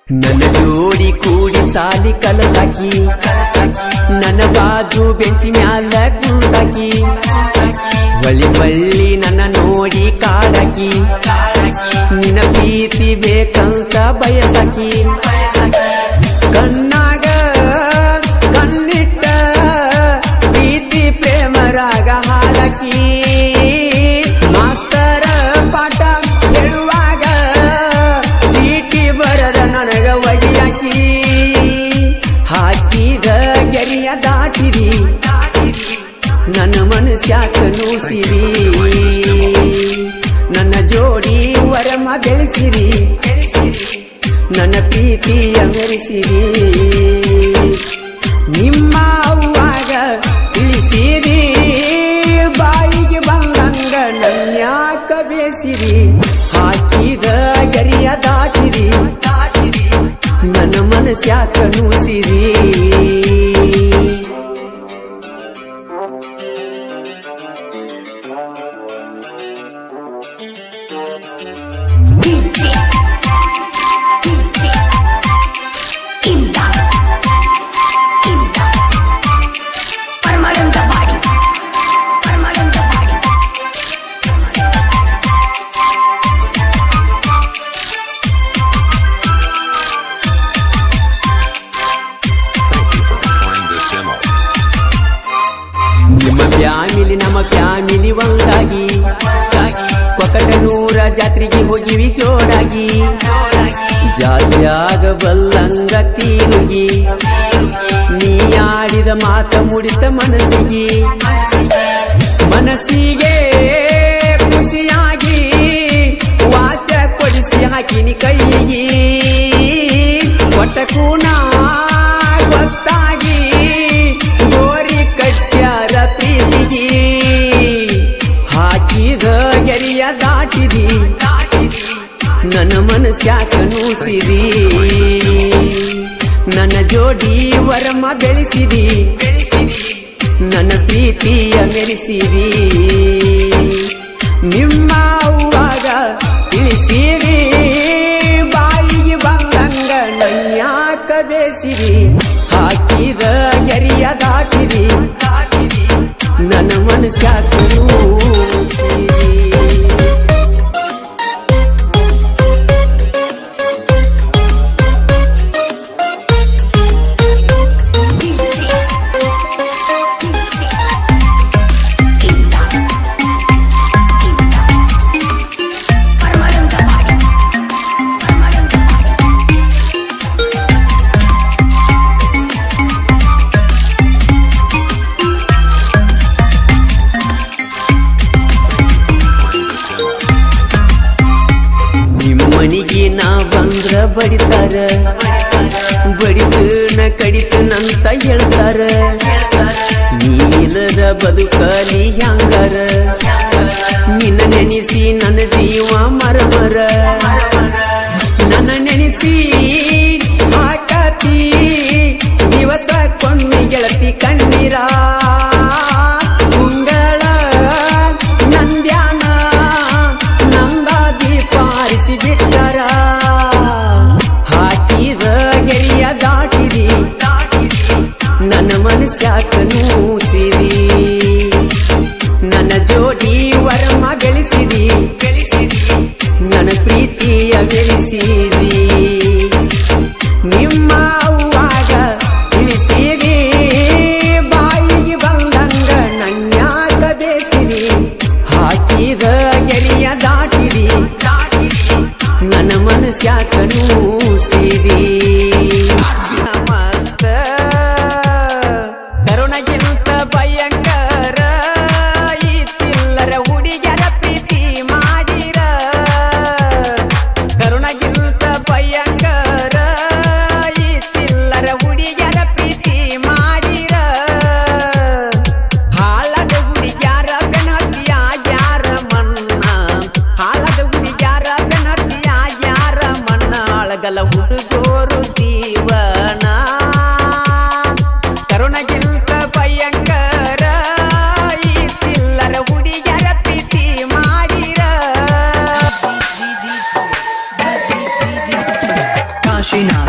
ನನ್ನ ಜೋಡಿ ಕೂಡಿ ಸಾಲಿ ಕಲತಾಕಿ ನನ್ನ ಬಾಜು ಬೆಂಚಿ ಮ್ಯಾಲ ಕೂತಾಕಿ ಒಳ್ಳಿ ಒಳ್ಳಿ ನನ್ನ ನೋಡಿ ಕಾಡಾಕಿ ನಿನ್ನ ಪ್ರೀತಿ ಬೇಕಂತ ಬಯಸಾಕಿ ಕಣ್ಣಾಗ ಕಣ್ಣಿಟ್ಟ ಪ್ರೀತಿ ಪ್ರೇಮರಾಗ ಹಾಡಾಕಿ ಮಾಸ್ತರ ಪಾಠ ಹೇಳುವಾಗ ಚೀಟಿ ಬರದ ನನಗ ಒಗಿಯಾಕಿ ಹಾಕಿದ ಗೆರೆಯ ದಾಟಿರಿ ನನ್ನ ಮನಸ್ಯಾಕ ನೂಸಿರಿ ನನ್ನ ಜೋಡಿ ವರಮ ಬೆಳೆಸಿರಿ ನನ್ನ ಪ್ರೀತಿಯ ಮೆರೆಸಿರಿ ನಿಮ್ಮ ಅವ್ವಾಗ ತಿಳಿಸಿರಿ ಬಾಯಿಗೆ ಬಂದಂಗ ನನ್ಯಾಕ ಬೇಸಿರಿ ಹಾಕಿದ ಗೆರೆಯ ದಾಟಿರಿ ನನ್ನ ಮನಸ್ಯಾಕ ನೂಸಿರಿ ಫ್ಯಾಮಿಲಿ ನಮ್ಮ ಫ್ಯಾಮಿಲಿ ಒಂದಾಗಿ ಕೊಕಟನೂರ ಜಾತ್ರೆಗೆ ಹೋಗಿವಿ ಜೋಡಾಗಿ ಜಾತ್ಯಾಗ ಬಲ್ಲಂಗ ತೀರುಗಿ ನೀ ಆಡಿದ ಮಾತ ಮುಡಿತ ಮನಸ್ಸಿಗೆ ಖುಷಿಯಾಗಿ ವಾಚ ಕೊಡಿಸಿ ಹಾಕಿನಿ ಕೈಗೆ ಕೊಟ್ಟಕೂನ ಗೊತ್ತಾಗಿ ಗೋರಿ ಕಟ್ಟ್ಯಾರ ಪ್ರೀತಿಗೆ ಹಾಕಿದ ಗೆರೆಯ ದಾಟಿದಿ ನನ್ನ ಮನಸ್ಯಾಕ ನೂಸಿರಿ ನನ್ನ ಜೋಡಿ ವರಮ ಬೆಳೆಸಿದಿ ನನ್ನ ಪ್ರೀತಿಯ ಮೆರೆಸಿರಿ ನಿಮ್ಮ ಅವ್ವಾಗ ತಿಳಿಸಿರಿ ಬಾಯಿಗೆ ಬಂದಂಗ ನನ್ಯಾಕ ಬೇಸಿರಿ ಹಾಕಿದ ಗೆರೆಯ ದಾಟಿರಿ ನನ್ನ ಮನಸ್ಯಾಕ ನೂಸಿರಿ ಮನಿಗೆ ನಾ ಬಂದ್ರ ಬಡಿತಾರ ಬಡಿತನ ಕಡಿತನಂತ ಹೇಳ್ತಾರ ನೀಲದ ಬದುಕಲಿ ಹ್ಯಾಂಗಾರ ನಿನ್ನ ನೆನೆಸಿ ನನ್ನ ಜೀವ ಮರಮರ ನನ್ನ ನೆನೆಸಿ ಹಾಕತಿ ದಿವಸ ಕೊಂಡಿ ಗೆಳತಿ ಕಣ್ಣೀರ ಕುಂಗಳ ನಂದ್ಯಾನ ನಂದ ದೀಪ ಆರಿಸಿ ಬಿಟ್ಟರ ಹಾಕಿದ ಗೆರೆಯ ದಾಟಿರಿ ನನ್ನ ಮನಸ್ಯಾಕ ನೂಸಿರಿ ನನ್ನ ಜೋಡಿ ವರಮ ಬೆಳೆಸಿದಿ ನನ್ನ ಪ್ರೀತಿಯ ಬೆಳೆಸಿದಿ ನಿಮ್ಮ ಅವ್ವಾಗ ತಿಳಿಸಿರಿ ಬಾಯಿಗೆ ಬಂದಂಗ ನನ್ಯಾಕ ಬೇಸಿರಿ ಹಾಕಿದ ಗೆರೆಯ ದಾಟಿರಿ ನನ್ನ ಮನಸ್ಯಾಕ ನೂಸಿರಿ ಮಸ್ತ ಕರುಣಗಿಂತ ಭಯಂಕರ ಈ ಚಿಲ್ಲರ ಹುಡುಗರ ಪ್ರೀತಿ ಮಾಡಿರ ಕರುಣಗಿಂತ ಭಯಂಕರ ಈ ಚಿಲ್ಲರ ಹುಡುಗರ ಪ್ರೀತಿ ಮಾಡಿರ ಹಾಳದ ಹುಡುಗ್ಯಾರ ಬೆನ್ನತ್ತಿಯ ಯಾರ ಮನ್ನ ಹಾಳದ ಹುಡುಗ್ಯಾರ ಬೆನ್ನತ್ತಿಯ ಯಾರ ಮನ್ನ ಅಳಗಲ ಹುಡುಗೋರು ಜೀವನ ಕರುಣಗಿಂತ ಭಯಂಕರ ಈ ಚಿಲ್ಲರ ಹುಡುಗರ ಪ್ರೀತಿ ಮಾಡಿರ Kashina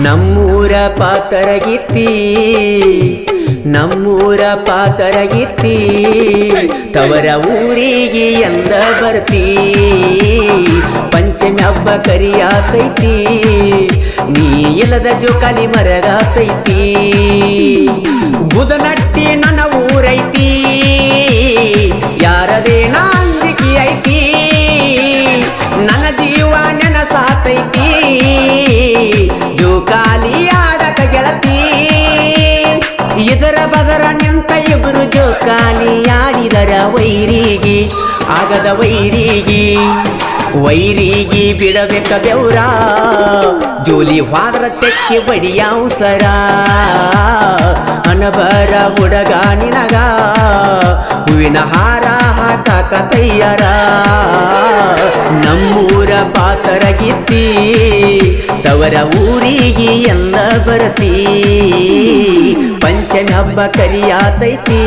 ನಮ್ಮೂರ ಪಾತರಗಿತ್ತಿ ನಮ್ಮೂರ ಪಾತರಗಿತ್ತಿ ತವರ ಊರಿಗೆ ಎಂದ ಬರ್ತಿ ಪಂಚಮಿ ಹಬ್ಬ ಕರಿಯಾತೈತಿ ನೀ ಇಲ್ಲದ ಜೋಕಾಲಿ ಮರಗಾತೈತಿ ಬುಧನಟ್ಟಿ ನನ್ನ ಊರೈತಿ ಯಾರದೇನ ಅಂಜಿಕೆ ಐತಿ ನನ್ನ ಜೀವ ನೆನಸಾತೈತಿ ಜೋಕಾಲಿ ಆಡಕ ಗೆಳತಿ ಇದರ ಬದರ ನಿಂತ ಇಬ್ಬರು ಜೋಕಾಲಿ ಆಡಿದರ ವೈರಿಗೆ ಆಗದ ವೈರಿಗೆ ಬಿಡಬೇಕ ಬೆವ್ರ ಜೋಲಿ ಹೋದ್ರ ತೆಕ್ಕಿ ಬಡಿಯಾವ್ಸರ ಅನಬರ ಹುಡುಗ ನಿನಗ ಹೂವಿನ ಹಾರ ಹಾಕಾಕ ತಯ್ಯಾರ ನಮ್ಮೂರ ಪಾತರಗಿತ್ತಿ ತವರ ಊರಿಗೆ ಎಂದ ಬರ್ತಿ ಪಂಚಮಿ ಹಬ್ಬ ಕರಿಯಾತೈತಿ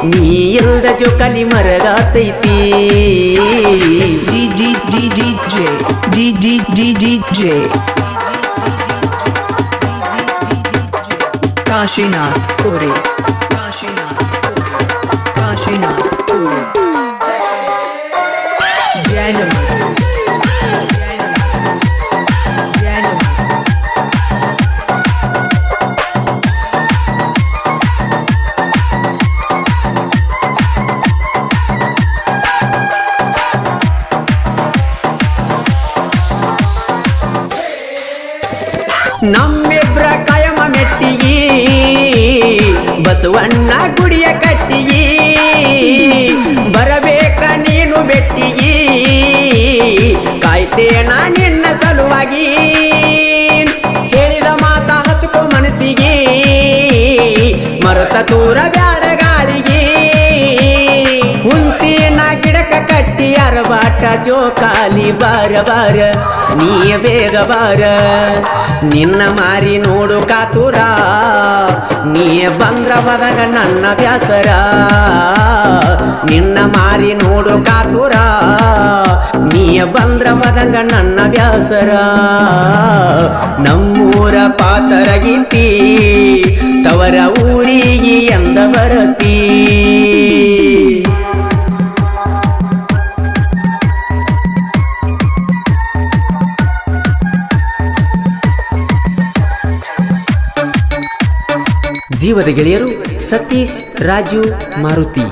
ನೀ ಇಲ್ದ ಜೋಕಾಲಿ ಮರಗಾತೈತಿ DJ Kashinath Puri ನಮ್ಮಿಬ್ರ ಕಾಯಮ ಮೆಟ್ಟಿಗಿ ಬಸವಣ್ಣ ಗುಡಿಯ ಕಟ್ಟಿಗಿ ಬರಬೇಕ ನೀನು ಬೆಟ್ಟಿಗಿ ಕಾಯ್ತೇನ ನಿನ್ನ ಸಲುವಾಗಿ ಹೇಳಿದ ಮಾತ ಹಚ್ಕೋ ಮನಸ್ಸಿಗೆ ಮರತ ತೂರ ಬ್ಯಾಡ ಗಾಳಿಗೆ ಹುಂಚಿನ ಗಿಡಕ ಕಟ್ಟಿ ಅರಬಾಟ ಜೋಕಾಲಿ ಬಾರ ನೀ ಬೇಗ ಬಾರ ನಿನ್ನ ಮಾರಿ ನೋಡು ಕಾತುರ ನೀ ಬಂದ್ರ ಬದಗ ನನ್ನ ಬ್ಯಾಸರ ನಿನ್ನ ಮಾರಿ ನೋಡು ಕಾತುರ ನೀ ಬಂದ್ರ ಬದಗ ನನ್ನ ಬ್ಯಾಸರ ನಮ್ಮೂರ ಪಾತರಗಿತ್ತಿ ತವರ ಊರಿಗೆ ಎಂದ ಬರತಿ ಜೀವದ ಗೆಳೆಯರು ಸತೀಶ್ ರಾಜು ಮಾರುತಿ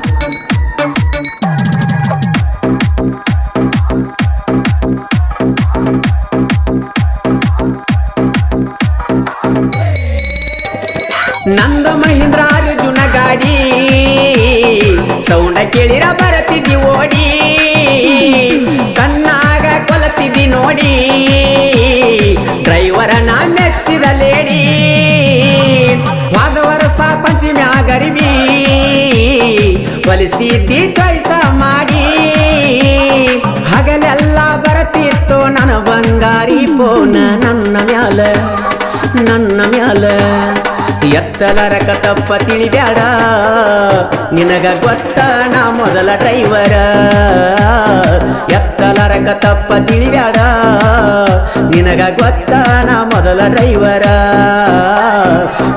ನಂದ ಮಹೇಂದ್ರ ಅರ್ಜುನ ಗಾಡಿ ಸೌಂಡ ಕೇಳಿರ ಬರತಿದ್ದಿ ಓಡಿ ಕಣ್ಣಾಗ ಕೊಲತಿದ್ದಿ ನೋಡಿ ಡ್ರೈವರನ ಮೆಚ್ಚಿದ ಲೇಡಿ ವರ್ಷ ಪಂಚಮಿ ಆಗರಿಬಿ ಹೊಲಿಸಿದ್ದಿ ಚಾಯ್ಸ ಮಾಡಿ ಹಗಲೆಲ್ಲ ಬರತಿತ್ತು ನನ್ನ ಬಂಗಾರಿ ಪೋನ ನನ್ನ ಮ್ಯಾಲ ಎತ್ತಲರಕ ತಪ್ಪ ತಿಳಿಬ್ಯಾಡ ನಿನಗ ಗೊತ್ತ ನಾ ಮೊದಲ ಡ್ರೈವರ ಎತ್ತಲರಕ ತಪ್ಪ ತಿಳಿಬ್ಯಾಡ ನಿನಗ ಗೊತ್ತ ನಾ ಮೊದಲ ಡ್ರೈವರ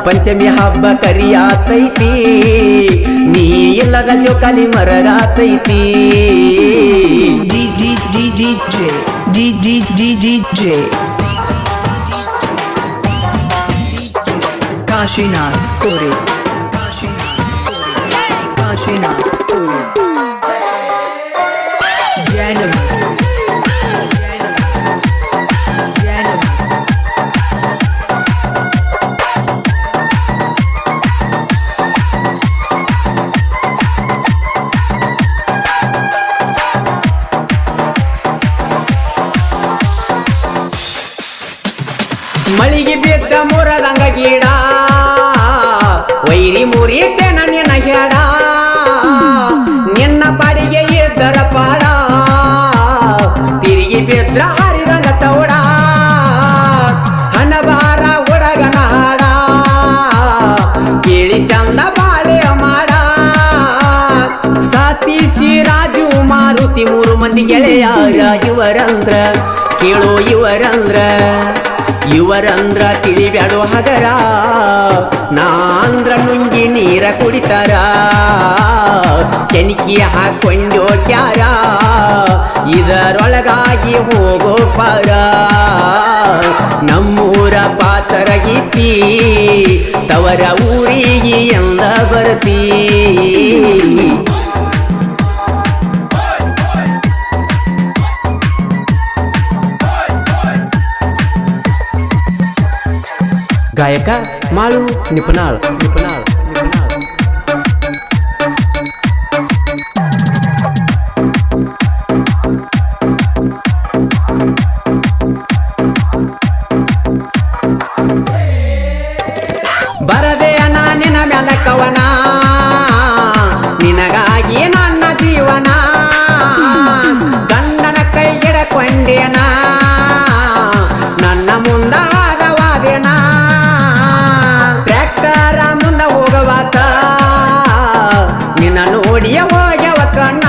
ಪಂಚಮಿ ಹಬ್ಬ ಕರಿಯಾತೈತಿ ನೀ ಇಲ್ಲದ ಜೋಕಾಲಿ ಮರಗಾತೈತಿ DJ Kashinath Puri ಮಳಿಗೆ ಬಿದ್ದ ಮುರದಂಗ ಗಿಡ ವೈರಿ ಮುರಿತೆ ನನ್ನ ಹೇಳ ನಿನ್ನ ಪಾಡಿಗೆ ಇದ್ದರ ಪಾಡ ತಿರುಗಿ ಬಿದ್ರ ಹರಿದಂಗ ತೌಡ ಹಣಬಾರ ಹುಡುಗನ ಹಾಡ ಕೇಳಿ ಚಂದ ಬಾಳೆ ಮಾಡ ಸತೀಶ್ ರಾಜು ಮಾರುತಿ ಮೂರು ಮಂದಿ ಗೆಳೆಯರ ಇವರಂದ್ರ ಕೇಳೋ ಇವರಂದ್ರ ತಿಳಿಬ್ಯಾಡೋ ಹಗರ ನಾಂದ್ರ ನುಂಗಿ ನೀರ ಕುಡಿತಾರ ಕೆಣಕಿ ಹಾಕೊಂಡೋ ಕ್ಯಾರ ಇದರೊಳಗಾಗಿ ಹೋಗೋ ಪಾರ ನಮ್ಮೂರ ಪಾತರ ಗೀತಿ ತವರ ಊರಿಗೆ ಎಂದ ಬರ್ತೀ ಗಾಯಕ ಮಾಳು ನಿಪುಣಾಳ್ ಬರದೆ ನಿನ ಮ್ಯಾಲ ಕವನ ನಿನಗಾಗಿ ನನ್ನ ಜೀವನ ಗಂಡನ ಕೈ ಹಿಡಕೊಂಡೇನ ನನ್ನ ಮುಂದಾದವಾದೇನ ಟ್ರ್ಯಾಕ್ಟರ ಮುಂದ ಹೋಗವಾತ ನಿನ್ನ ನೋಡಿಯ ಹೋಗ್ಯವ ಕಣ್ಣ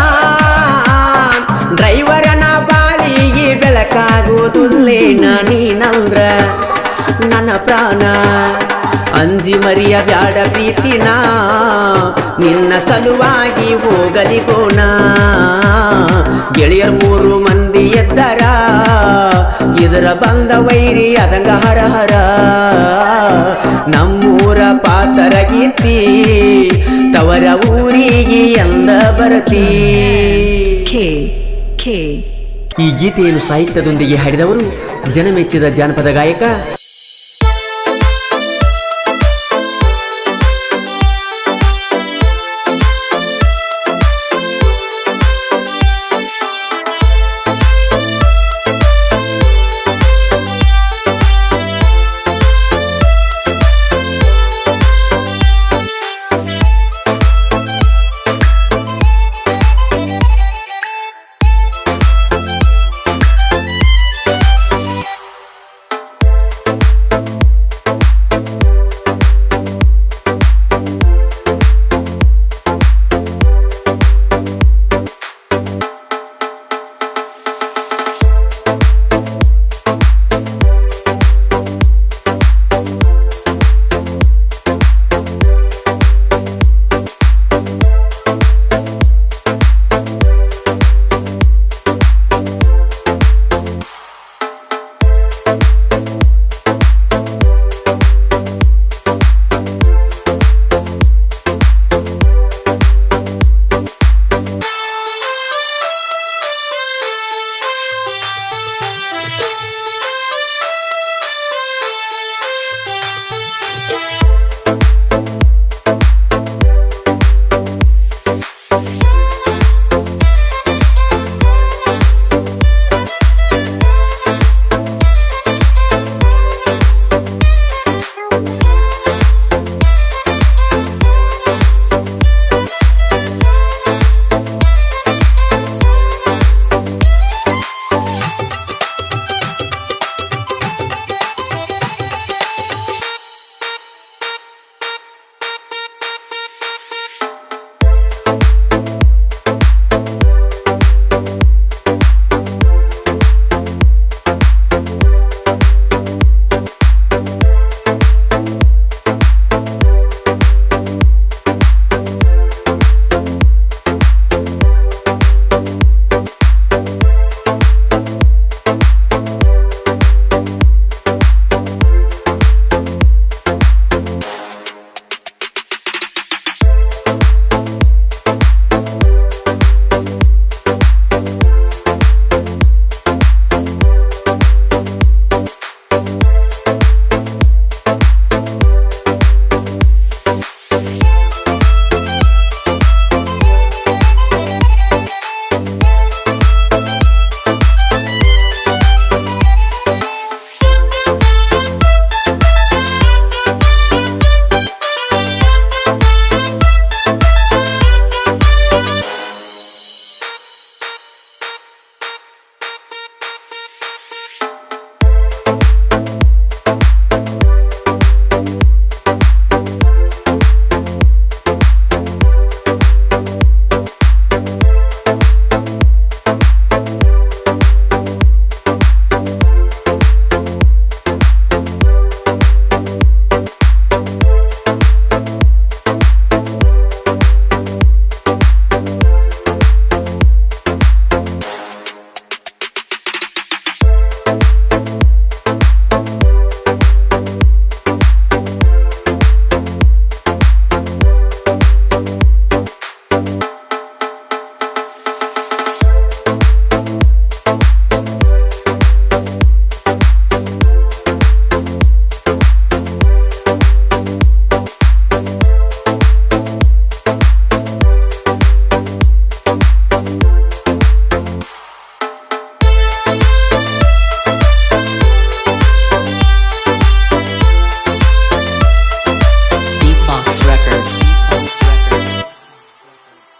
ಡ್ರೈವರನ ಬಾಳಿಗೆ ಬೆಳಕಾಗುವುದಿಲ್ಲೇನ ನೀನಂದ್ರ ನನ್ನ ಪ್ರಾಣ ಅಂಜಿ ಮರಿಯ ಬ್ಯಾಡ ಪ್ರೀತಿನ ನಿನ್ನ ಸಲುವಾಗಿ ಹೋಗಲಿ ಗೋಣ ಗೆಳೆಯರ್ 3 ಮಂದಿ ಎದ್ದರ ಇದರ ಬಂದ ವೈರಿ ಅದಂಗ ಹರ ನಮ್ಮೂರ ಪಾತರ ಗೀತಿ ತವರ ಊರಿಗೆ ಎಂದ ಬರತಿ ಈ ಗೀತೆಯನ್ನು ಸಾಹಿತ್ಯದೊಂದಿಗೆ ಹಾಡಿದವರು ಜನಮೆಚ್ಚಿದ ಜಾನಪದ ಗಾಯಕ